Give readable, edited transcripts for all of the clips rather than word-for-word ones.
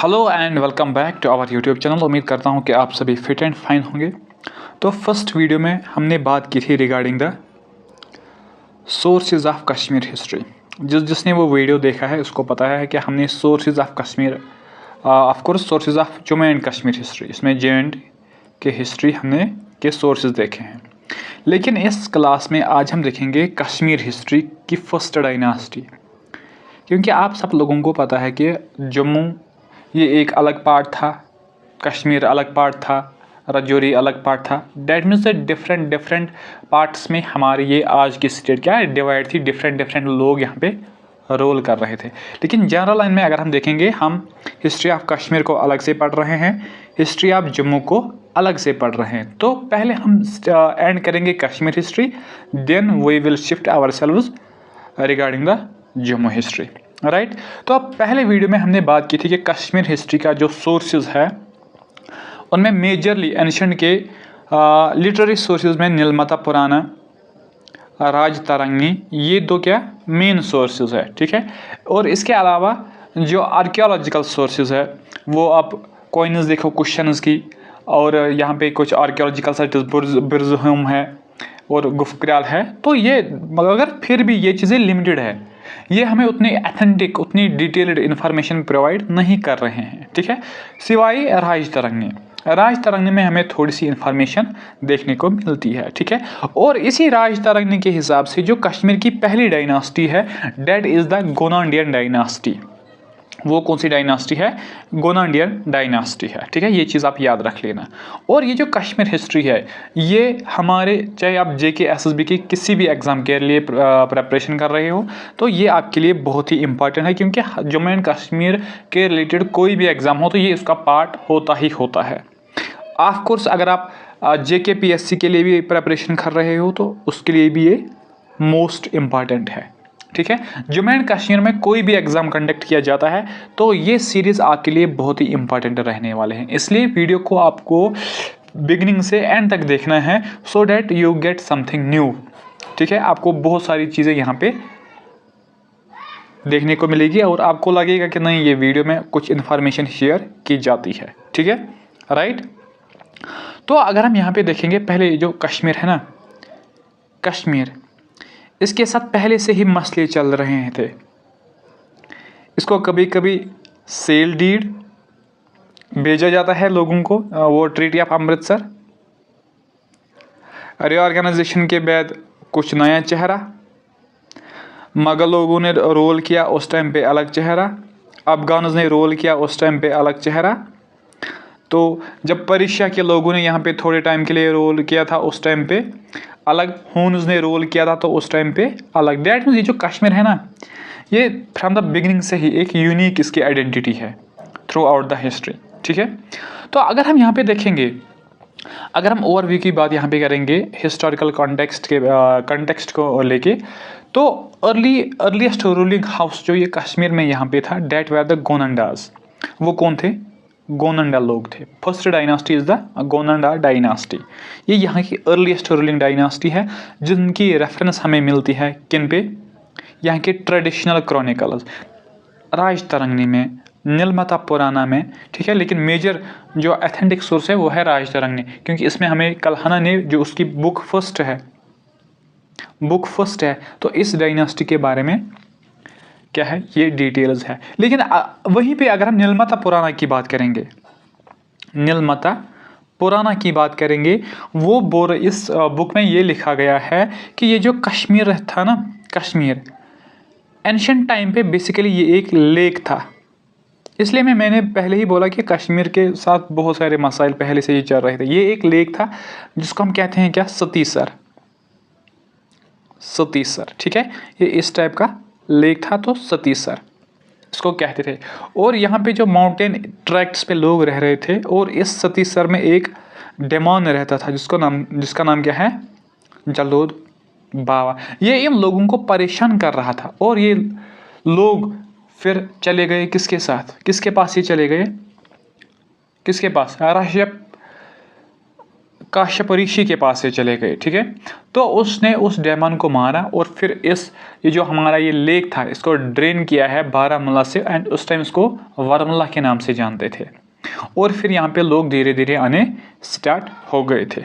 Hello and welcome back to our YouTube channel. उम्मीद करता हूँ कि आप सभी फिट एंड फाइन होंगे। तो फर्स्ट वीडियो में हमने बात की थी regarding the sources of Kashmir history. जिसने वो वीडियो देखा है उसको पता है कि हमने sources of Kashmir of course sources of Jammu and Kashmir history, इसमें जे के हिस्ट्री हमने के सोर्सेज देखे हैं। लेकिन इस क्लास में आज हम देखेंगे कश्मीर हिस्ट्री की फर्स्ट डायनास्टी, क्योंकि आप सब लोगों को पता है कि जम्मू ये एक अलग पार्ट था, कश्मीर अलग पार्ट था, राजौरी अलग पार्ट था। डैट मीन्स डिफरेंट पार्ट्स में हमारी ये आज की स्टेट क्या है डिवाइड थी। डिफरेंट लोग यहाँ पे रोल कर रहे थे। लेकिन जनरल लाइन में अगर हम देखेंगे, हम हिस्ट्री ऑफ कश्मीर को अलग से पढ़ रहे हैं, हिस्ट्री ऑफ जम्मू को अलग से पढ़ रहे हैं। तो पहले हम एंड करेंगे Kashmir history, then we will shift ourselves regarding the Jammu history, right. तो अब पहले वीडियो में हमने बात की थी कि कश्मीर हिस्ट्री का जो सोर्सेज है उनमें मेजरली एंशिएंट के लिटरेरी सोर्सेज में नीलमता पुराना, राज तरंगी, ये दो क्या मेन सोर्सेज है, ठीक है। और इसके अलावा जो आर्कियोलॉजिकल सोर्सेज है वो आप कॉइन्स देखो क्वेश्चंस की, और यहाँ पे कुछ आर्कियोलॉजिकल साइट्स बुर्ज़हुम है और गुफक्राल है। तो ये मगर फिर भी ये चीज़ें लिमिटेड है, ये हमें उतनी ऑथेंटिक उतनी डिटेल्ड इन्फॉर्मेशन प्रोवाइड नहीं कर रहे हैं, ठीक है। सिवाय राज तरंगी में हमें थोड़ी सी इन्फॉर्मेशन देखने को मिलती है, ठीक है। और इसी राज तरंगी के हिसाब से जो कश्मीर की पहली डायनास्टी है डेट इज़ द गोनांडियन डायनास्टी। वो कौन सी डायनास्टी है? गोनांडियन डायनास्टी है, ठीक है। ये चीज़ आप याद रख लेना। और ये जो कश्मीर हिस्ट्री है ये हमारे, चाहे आप जेके एसएसबी की किसी भी एग्ज़ाम के लिए प्रेपरेशन कर रहे हो, तो ये आपके लिए बहुत ही इंपॉर्टेंट है, क्योंकि जम्मू एंड कश्मीर के रिलेटेड कोई भी एग्ज़ाम हो तो ये इसका पार्ट होता ही होता है। ऑफ कोर्स अगर आप जेके पीएससी के लिए भी प्रेपरेशन कर रहे हो तो उसके लिए भी ये मोस्ट इम्पॉर्टेंट है, ठीक है। जम्मू एंड कश्मीर में कोई भी एग्जाम कंडक्ट किया जाता है तो ये सीरीज आपके लिए बहुत ही इंपॉर्टेंट रहने वाले हैं। इसलिए वीडियो को आपको बिगिनिंग से एंड तक देखना है, so that you get something new, ठीक है। आपको बहुत सारी चीज़ें यहाँ पे देखने को मिलेगी और आपको लगेगा कि नहीं ये वीडियो में कुछ इन्फॉर्मेशन शेयर की जाती है, ठीक है, राइट। तो अगर हम यहाँ पे देखेंगे, पहले जो कश्मीर है ना, कश्मीर इसके साथ पहले से ही मसले चल रहे थे। इसको कभी कभी सेल डीड भेजा जाता है लोगों को, वो ट्रीटी ऑफ अमृतसर, रीऑर्गेनाइजेशन के बाद कुछ नया चेहरा, मुगल लोगों ने रोल किया उस टाइम पे अलग चेहरा, अफगानों ने रोल किया उस टाइम पे अलग चेहरा। तो जब पर्शिया के लोगों ने यहाँ पे थोड़े टाइम के लिए रोल किया था उस टाइम पे अलग, हुन्स ने रोल किया था तो उस टाइम पे अलग। डैट मीन्स ये जो कश्मीर है ना, ये फ्रॉम द बिगिनिंग से ही एक यूनिक इसकी आइडेंटिटी है थ्रू आउट द हिस्ट्री, ठीक है। तो अगर हम यहाँ पे देखेंगे, अगर हम ओवरव्यू की बात यहाँ पे करेंगे हिस्टोरिकल कॉन्टेक्स्ट को लेके, तो अर्लीस्ट रूलिंग हाउस जो ये कश्मीर में यहाँ पे था डैट वर द गोनंडाज। वो कौन थे? गोनंडा लोग थे। First dynasty is the Gonanda dynasty. ये यहाँ की अर्लीस्ट रूलिंग डायनास्टी है, जिनकी रेफरेंस हमें मिलती है किन पे? यहाँ के ट्रेडिशनल क्रॉनिकल्स, राज तरंगी में, नीलमता पुराना में, ठीक है। लेकिन मेजर जो ऑथेंटिक सोर्स है वो है राज तरंगी, क्योंकि इसमें हमें कल्हना ने जो उसकी बुक फर्स्ट है, तो इस डायनास्टी के बारे में क्या है ये डिटेल्स है। लेकिन वहीं पे अगर हम नीलमता पुराना की बात करेंगे, वो इस बुक में ये लिखा गया है कि ये जो कश्मीर था ना, कश्मीर एंशिएंट टाइम पे बेसिकली ये एक लेक था। इसलिए मैंने पहले ही बोला कि कश्मीर के साथ बहुत सारे मसाइल पहले से ही चल रहे थे। ये एक लेक था जिसको हम कहते हैं क्या, सतीसर, ठीक है। ये इस टाइप का लेक था तो सतीसर इसको कहते थे। और यहाँ पे जो माउंटेन ट्रैक्ट्स पे लोग रह रहे थे, और इस सतीसर में एक डेमोन रहता था जिसका नाम क्या है, जलोद बाबा। ये इन लोगों को परेशान कर रहा था, और ये लोग फिर चले गए किसके साथ, किसके पास ये चले गए, किसके पास? राशिया काश्यप ऋषि के पास से चले गए, ठीक है। तो उसने उस डेमन को मारा और फिर ये जो हमारा ये लेक था इसको ड्रेन किया है बारामूला से, एंड उस टाइम इसको वर्मला के नाम से जानते थे। और फिर यहाँ पे लोग धीरे धीरे आने स्टार्ट हो गए थे,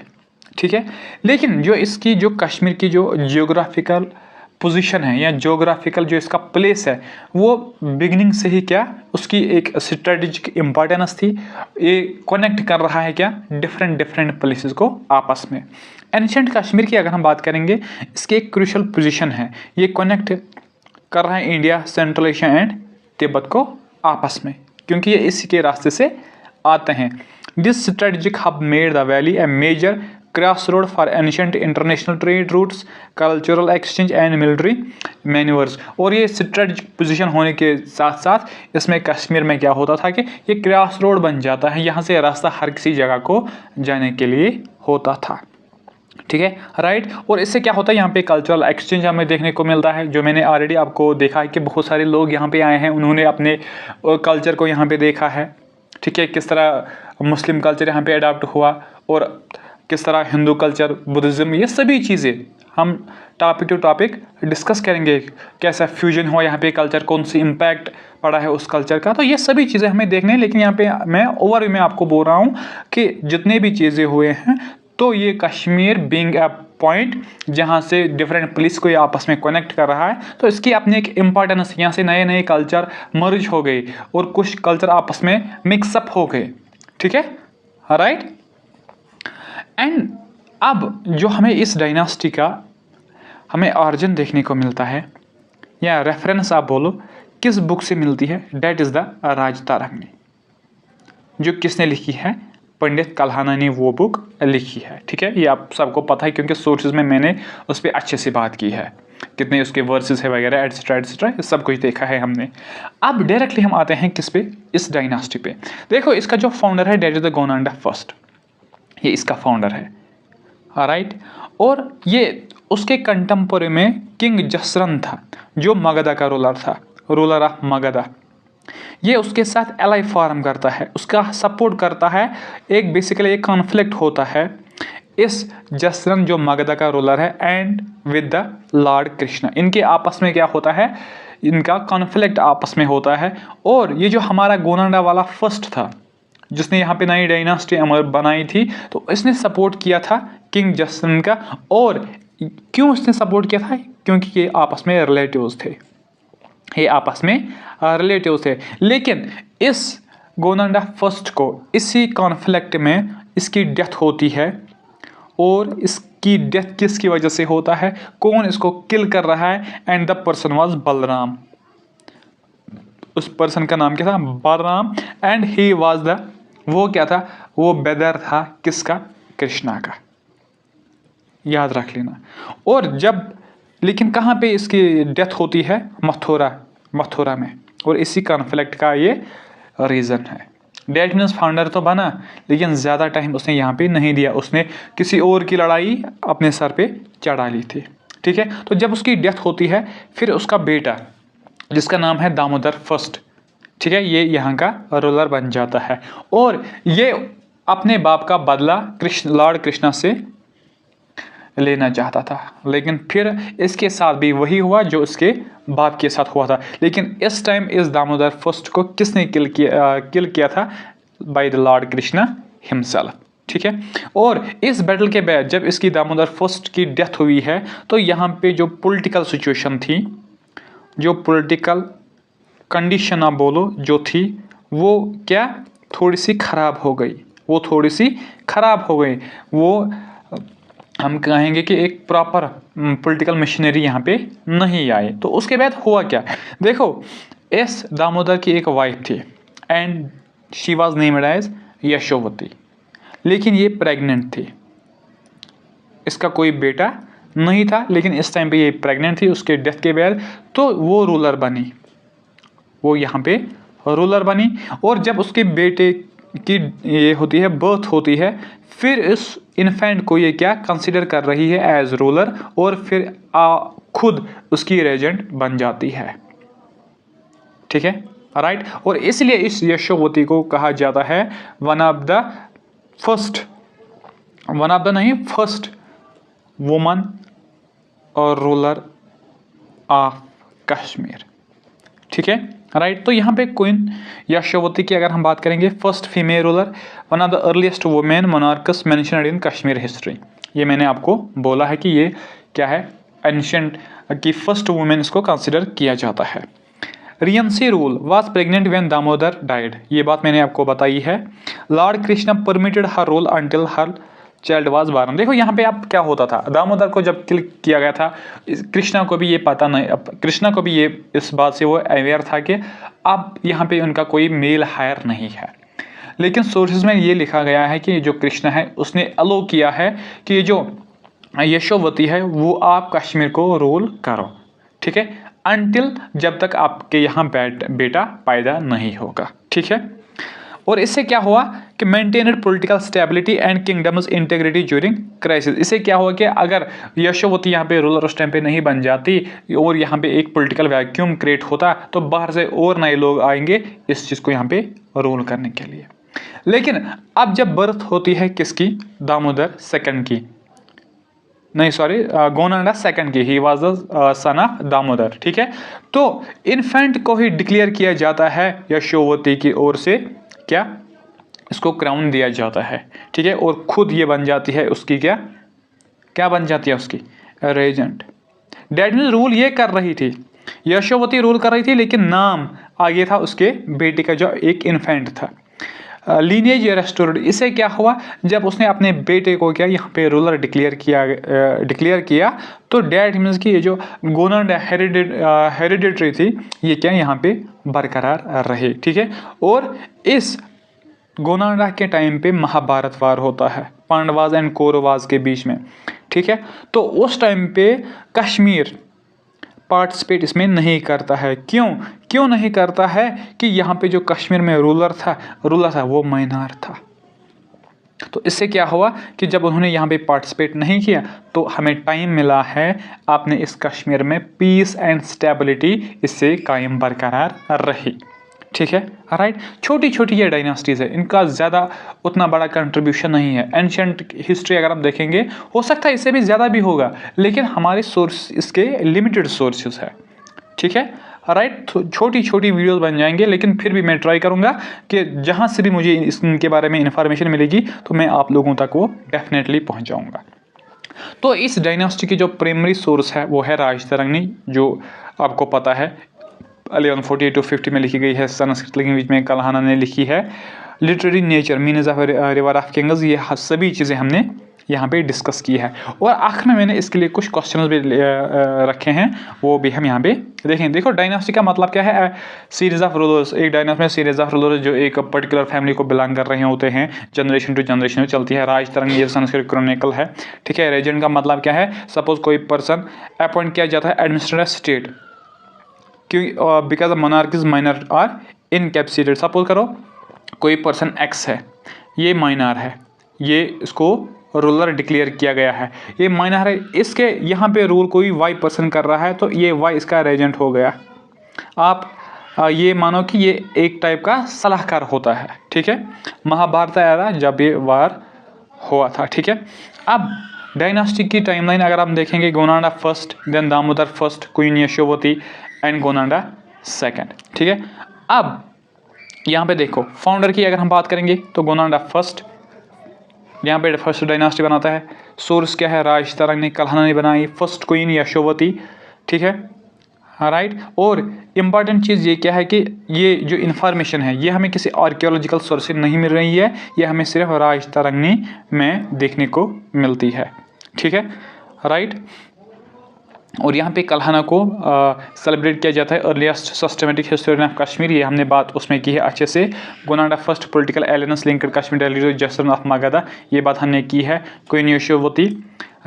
ठीक है। लेकिन जो इसकी जो कश्मीर की जो जियोग्राफिकल पोजीशन है या जियोग्राफिकल जो इसका प्लेस है वो बिगिनिंग से ही क्या उसकी एक स्ट्रेटेजिक इम्पोर्टेंस थी। ये कनेक्ट कर रहा है क्या डिफरेंट प्लेसेस को आपस में। एंशिएंट कश्मीर की अगर हम बात करेंगे इसकी एक क्रूशियल पोजीशन है, ये कनेक्ट कर रहा है India, central Asia and Tibet को आपस में, क्योंकि ये इसी के रास्ते से आते हैं। This strategic hub made the valley a major crossroad for ancient international trade routes, cultural exchange and military manoeuvres. और ये स्ट्रेटेजिक पोजीशन होने के साथ साथ इसमें कश्मीर में क्या होता था कि ये क्रॉस रोड बन जाता है, यहाँ से रास्ता हर किसी जगह को जाने के लिए होता था, ठीक है, राइट। और इससे क्या होता है यहाँ पे कल्चरल एक्सचेंज हमें देखने को मिलता है, जो मैंने ऑलरेडी आपको देखा है कि बहुत सारे लोग यहाँ पे आए हैं, उन्होंने अपने कल्चर को यहाँ पे देखा है, ठीक है, किस तरह मुस्लिम कल्चर यहाँ पे अडॉप्ट हुआ और किस तरह हिंदू कल्चर, बुद्धिज़्म, ये सभी चीज़ें हम टॉपिक टू टॉपिक डिस्कस करेंगे। कैसा फ्यूजन हुआ यहाँ पे कल्चर, कौन सी इम्पैक्ट पड़ा है उस कल्चर का, तो ये सभी चीज़ें हमें देखने हैं। लेकिन यहाँ पे मैं ओवरव्यू में आपको बोल रहा हूँ कि जितने भी चीज़ें हुए हैं तो ये कश्मीर बीइंग अ पॉइंट जहाँ से डिफरेंट प्लेस को ये आपस में कनेक्ट कर रहा है, तो इसकी अपनी एक इम्पॉर्टेंस, यहाँ से नए नए कल्चर मर्ज हो गए और कुछ कल्चर आपस में मिक्सअप हो गए, ठीक है, राइट। एंड अब जो हमें इस डायनास्टी का हमें ऑरिजिन देखने को मिलता है या रेफरेंस आप बोलो किस बुक से मिलती है, डेट इज़ द राजतारंगिणी, जो किसने लिखी है, पंडित कल्हाना ने वो बुक लिखी है, ठीक है। ये आप सबको पता है क्योंकि सोर्सेज में मैंने उस पर अच्छे से बात की है, कितने उसके वर्सेस है वगैरह एटसेट्रा सब कुछ देखा है हमने। अब डायरेक्टली हम आते हैं किस पे, इस डायनास्टी पे। देखो इसका जो फाउंडर है डेट इज द गोनांडा फर्स्ट, ये इसका फाउंडर है, राइट। और ये उसके कंटेम्पोररी में किंग जसरन था जो मगधा का रूलर था, रूलर ऑफ मगधा। ये उसके साथ एलाई फॉर्म करता है, उसका सपोर्ट करता है। एक बेसिकली एक कॉन्फ्लिक्ट होता है इस जसरन जो मगधा का रूलर है and with the Lord Krishna, इनके आपस में क्या होता है, इनका कॉन्फ्लिक्ट आपस में होता है। और ये जो हमारा गोनांडा वाला फर्स्ट था जिसने यहाँ पे नई डायनास्टी बनाई थी, तो इसने सपोर्ट किया था किंग जसरन का। और क्यों इसने सपोर्ट किया था, क्योंकि ये आपस में रिलेटिव्स थे, ये आपस में रिलेटिव्स थे। लेकिन इस गोनांडा फर्स्ट को इसी कॉन्फ्लिक्ट में इसकी डेथ होती है। और इसकी डेथ किसकी वजह से होता है, कौन इसको किल कर रहा है, and the person was Balram. उस पर्सन का नाम क्या था, Balram, and he was the, वो क्या था, वो ब्रदर था किसका, कृष्णा का, याद रख लेना। और जब, लेकिन कहाँ पे इसकी डेथ होती है, मथुरा में, और इसी कॉन्फ्लिक्ट का ये रीज़न है। डेट मीन्स फाउंडर तो बना लेकिन ज़्यादा टाइम उसने यहाँ पे नहीं दिया, उसने किसी और की लड़ाई अपने सर पे चढ़ा ली थी, ठीक है। तो जब उसकी डेथ होती है फिर उसका बेटा जिसका नाम है दामोदर फर्स्ट, ठीक है, ये यहाँ का रूलर बन जाता है। और ये अपने बाप का बदला लॉर्ड कृष्णा से लेना चाहता था, लेकिन फिर इसके साथ भी वही हुआ जो उसके बाप के साथ हुआ था। लेकिन इस टाइम इस दामोदर फर्स्ट को किसने किल किया था, by the Lord Krishna himself, ठीक है। और इस बैटल के बाद जब इसकी दामोदर फर्स्ट की डेथ हुई है तो यहाँ पे जो पॉलिटिकल सिचुएशन थी, जो पॉलिटिकल कंडीशन आप बोलो जो थी, वो क्या थोड़ी सी ख़राब हो गई, वो हम कहेंगे कि एक प्रॉपर पॉलिटिकल मशीनरी यहाँ पे नहीं आई। तो उसके बाद हुआ क्या, देखो इस दामोदर की एक वाइफ थी and she was named as Yashovati, लेकिन ये प्रेग्नेंट थी, इसका कोई बेटा नहीं था, लेकिन इस टाइम पे ये प्रेग्नेंट थी। उसके डेथ के बाद तो वो रूलर बनी, वो यहाँ पे रूलर बनी। और जब उसके बेटे की ये होती है, बर्थ होती है, फिर इस इन्फेंट को ये क्या कंसिडर कर रही है एज रूलर, और फिर खुद उसकी रेजेंट बन जाती है, ठीक है, राइट। और इसलिए इस यशोवती को कहा जाता है one of the first one of the नहीं, फर्स्ट वुमन और रूलर ऑफ कश्मीर, ठीक है, राइट। तो यहाँ पे क्वीन यशोवती की अगर हम बात करेंगे, first female ruler, one of the earliest women monarchs mentioned in Kashmir history. ये मैंने आपको बोला है कि ये क्या है, एंशिएंट की फर्स्ट वुमेन इसको कंसिडर किया जाता है। Regency rule was pregnant when Damodar died, ये बात मैंने आपको बताई है। Lord Krishna permitted her rule until her child was born. देखो यहाँ पे आप क्या होता था, दामोदर को जब किल किया गया था, कृष्णा को भी ये पता नहीं, कृष्णा को भी ये इस बात से वो अवेयर था कि अब यहाँ पे उनका कोई मेल हायर नहीं है। लेकिन सोर्सेज में ये लिखा गया है कि जो कृष्णा है उसने अलो किया है कि जो यशोवती है वो आप कश्मीर को रूल करो, ठीक है, अनटिल जब तक आपके यहाँ बेटा पैदा नहीं होगा, ठीक है। और इससे क्या हुआ कि maintained political stability and kingdoms integrity during crisis. इससे क्या हुआ कि अगर यशोवती यहाँ पे रूलर उस टाइम पे नहीं बन जाती और यहाँ पे एक पॉलिटिकल वैक्यूम क्रिएट होता, तो बाहर से और नए लोग आएंगे इस चीज़ को यहाँ पे रूल करने के लिए। लेकिन अब जब बर्थ होती है किसकी, दामोदर सेकंड की, नहीं सॉरी, गोनांडा सेकंड की, he was the son of Damodar, ठीक है। तो इन्फेंट को ही डिक्लेयर किया जाता है यशोवती की ओर से, क्या, इसको क्राउन दिया जाता है, ठीक है, और खुद ये बन जाती है उसकी क्या बन जाती है उसकी रेजेंट। डैड मीन्स रूल ये कर रही थी, यशोवती रूल कर रही थी, लेकिन नाम आगे था उसके बेटे का जो एक इन्फेंट था। लीनिएज रेस्टोर्ड, इससे क्या हुआ, जब उसने अपने बेटे को क्या यहाँ पे रूलर डिक्लेयर किया तो डैड मीन्स की ये जो गोनांडा हेरिडिटरी थी ये क्या यहाँ पे बरकरार रहे, ठीक है। और इस गोनांडा के टाइम पे महाभारत वार होता है पांडवाज एंड कौरवाज के बीच में, ठीक है। तो उस टाइम पे कश्मीर पार्टिसिपेट इसमें नहीं करता है। क्यों नहीं करता है कि यहाँ पे जो कश्मीर में रूलर था वो माइनर था। तो इससे क्या हुआ कि जब उन्होंने यहाँ पे पार्टिसिपेट नहीं किया तो हमें टाइम मिला है आपने इस कश्मीर में पीस एंड स्टेबिलिटी इससे कायम बरकरार रही, ठीक है, राइट। छोटी छोटी ये डायनास्टीज है, इनका ज़्यादा उतना बड़ा कंट्रीब्यूशन नहीं है। एंशिएंट हिस्ट्री अगर आप देखेंगे हो सकता है इससे भी ज़्यादा भी होगा, लेकिन हमारे सोर्स इसके लिमिटेड सोर्सेज है, ठीक है, राइट। छोटी छोटी वीडियोस बन जाएंगे, लेकिन फिर भी मैं ट्राई करूंगा कि जहां से भी मुझे इसके बारे में इंफॉर्मेशन मिलेगी तो मैं आप लोगों तक वो डेफिनेटली पहुंचाऊंगा। तो इस डायनास्टी की जो प्राइमरी सोर्स है वो है राजतरंगी, जो आपको पता है 1148 to 50 में लिखी गई है, संस्कृत लैंग्वेज में कल्हाना ने लिखी है। Literary nature, meanings of river of Kings, ये सभी चीज़ें हमने यहाँ पे डिस्कस की है। और आखिर में मैंने इसके लिए कुछ क्वेश्चंस भी रखे हैं, वो भी हम यहाँ पे देखें। देखो डायनास्टी का मतलब क्या है, सीरीज ऑफ रूलर्स, एक डायनास्टी में सीरीज ऑफ रूलर्स जो एक पर्टिकुलर फैमिली को बिलोंग कर रहे होते हैं, जनरेशन टू जनरेशन में चलती है। राजतरंगी ये संस्कृत क्रॉनिकल है, ठीक है। रेजेंट का मतलब क्या है, सपोज कोई पर्सन अपॉइंट किया जाता है एडमिनिस्ट्रेटिव स्टेट, क्यों, because the monarchies minor are incapacitated. Suppose करो कोई पर्सन एक्स है, ये माइनर है, ये इसको रूलर डिक्लेयर किया गया है, ये माइनर है, इसके यहाँ पे रूल कोई वाई पर्सन कर रहा है तो ये वाई इसका रेजेंट हो गया। आप ये मानो कि ये एक टाइप का सलाहकार होता है, ठीक है। महाभारत एरा जब ये वार हुआ था, ठीक है। अब डायनास्टिक की टाइमलाइन अगर हम देखेंगे, Gonanda first, then Damodar first, queen Yashovati and Gonanda second, ठीक है। अब यहाँ पे देखो फाउंडर की अगर हम बात करेंगे तो गोनांडा फर्स्ट, यहाँ पे फर्स्ट डायनास्टी बनाता है। सोर्स क्या है, राजतरंग ने, कल्हाना ने बनाई, फर्स्ट क्वीन यशोवती, ठीक है, राइट। और इम्पॉर्टेंट चीज़ ये क्या है कि ये जो इन्फॉर्मेशन है ये हमें किसी आर्कियोलॉजिकल सोर्स से नहीं मिल रही है, ये हमें सिर्फ राजतरंगी में देखने को मिलती है, ठीक है, राइट। और यहाँ पे कल्हाना को सेलिब्रेट किया जाता है earliest systematic historian of Kashmir, ये हमने बात उसमें की है अच्छे से। Gonanda first political alliance linked Kashmir territory justice of Magadha, ये बात हमने की है। Queen Yashovati,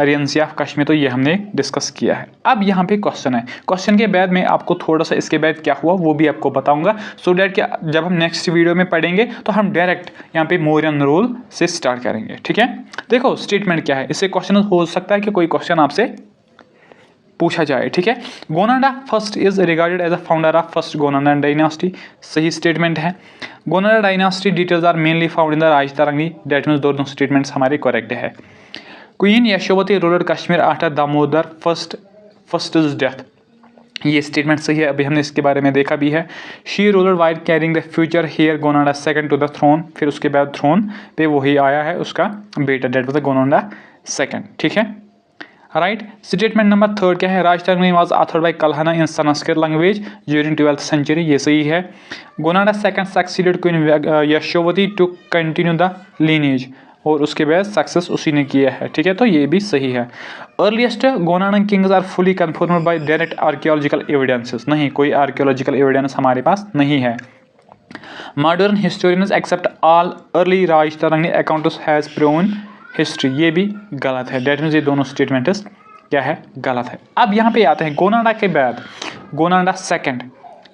regency of Kashmir, तो ये हमने डिस्कस किया है। अब यहाँ पे क्वेश्चन है, क्वेश्चन के बाद मैं आपको थोड़ा सा इसके बाद क्या हुआ वो भी आपको बताऊंगा, सो डैट कि जब हम नेक्स्ट वीडियो में पढ़ेंगे तो हम डायरेक्ट यहाँ पे मौर्यन रूल से स्टार्ट करेंगे, ठीक है। देखो स्टेटमेंट क्या है, इससे क्वेश्चन हो सकता है कि कोई क्वेश्चन आपसे पूछा जाए, ठीक है। Gonanda first is regarded as a founder of first Gonanda dynasty, सही स्टेटमेंट है। Gonanda dynasty details are mainly found in the Rajatarangini, that means दोनों स्टेटमेंट्स हमारे करेक्ट है। Queen Yashovati ruler Kashmir after Damodar first is death, ये स्टेटमेंट सही है, अभी हमने इसके बारे में देखा भी है। She ruler while carrying the future heir Gonanda second to the throne, फिर उसके बाद थ्रोन पे वही आया है उसका बेटा, डेट वाज गोनांडा सेकंड, ठीक है, राइट। स्टेटमेंट नंबर थर्ड क्या है, Rajatarangini was authored by Kalhana in Sanskrit language during 12th century, ये सही है। Gonanda second succeeded queen Yashovati to continue the lineage, और उसके बाद सक्सेस उसी ने किया है, ठीक है, तो ये भी सही है। Earliest Gonanda kings are fully confirmed by direct archaeological evidences, नहीं, कोई आर्कियोलॉजिकल एविडेंस हमारे पास नहीं है। Modern historians accept all early Rajatarangini accounts has proven history, ये भी गलत है, डेट मीन्स ये दोनों स्टेटमेंट्स क्या है, गलत है। अब यहाँ पे आते हैं गोनांडा के बाद गोनांडा सेकंड,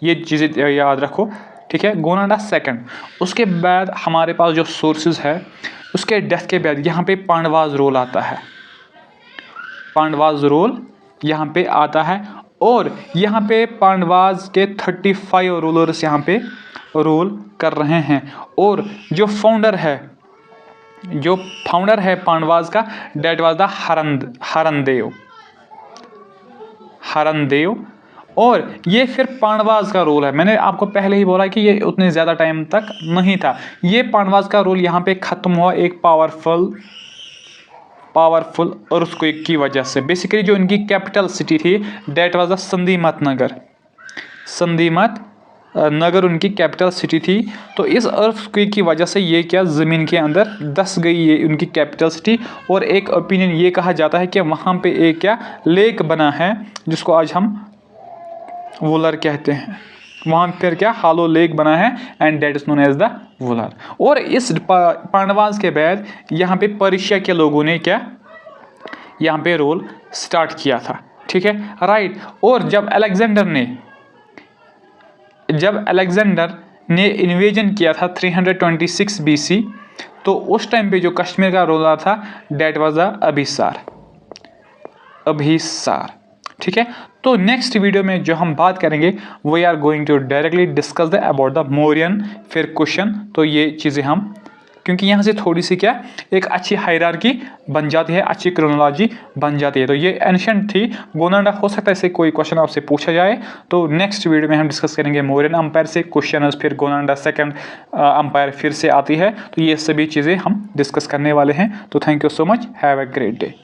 ये चीज़ें याद रखो, ठीक है। गोनांडा सेकंड, उसके बाद हमारे पास जो सोर्सेज है, उसके डेथ के बाद यहाँ पे पांडवाज रोल आता है, पांडवाज रोल यहाँ पे आता है, और यहाँ पे पांडवाज के 35 रूलर्स यहाँ पे रूल कर रहे हैं, और जो फाउंडर है पांडवाज का, डेट वाज द हरनदेव, और ये फिर पांडवाज का रोल है। मैंने आपको पहले ही बोला कि ये उतने ज़्यादा टाइम तक नहीं था, ये पांडवाज का रोल यहाँ पे ख़त्म हुआ एक पावरफुल अर्थक्वेक की वजह से। बेसिकली जो इनकी कैपिटल सिटी थी, डेट वाज द संधीमत नगर उनकी कैपिटल सिटी थी, तो इस अर्थक्वेक की वजह से ये क्या ज़मीन के अंदर धंस गई ये उनकी कैपिटल सिटी, और एक ओपिनियन ये कहा जाता है कि वहाँ पे एक क्या लेक बना है जिसको आज हम वुलर कहते हैं, वहाँ पर क्या हालो लेक बना है, and that is known as the Wular. और इस पांडवाज के बाद यहाँ पे पर्शिया के लोगों ने क्या यहाँ पे रोल स्टार्ट किया था, ठीक है, राइट। और जब अलेक्जेंडर ने इन्वेजन किया था 326 BC, तो उस टाइम पे जो कश्मीर का रोल था, डेट वाज द अभिसार, ठीक है। तो नेक्स्ट वीडियो में जो हम बात करेंगे, we are going to directly discuss the about the Mauryan, फिर क्वेश्चन, तो ये चीज़ें हम, क्योंकि यहाँ से थोड़ी सी क्या एक अच्छी हायरार्की बन जाती है, अच्छी क्रोनोलॉजी बन जाती है। तो ये एंशिएंट थी गोनांडा, हो सकता है इससे कोई क्वेश्चन आपसे पूछा जाए, तो नेक्स्ट वीडियो में हम डिस्कस करेंगे मौर्यन अंपायर से क्वेश्चन, फिर गोनांडा सेकंड अंपायर फिर से आती है, तो ये सभी चीज़ें हम डिस्कस करने वाले हैं। तो thank you so much, have a great day.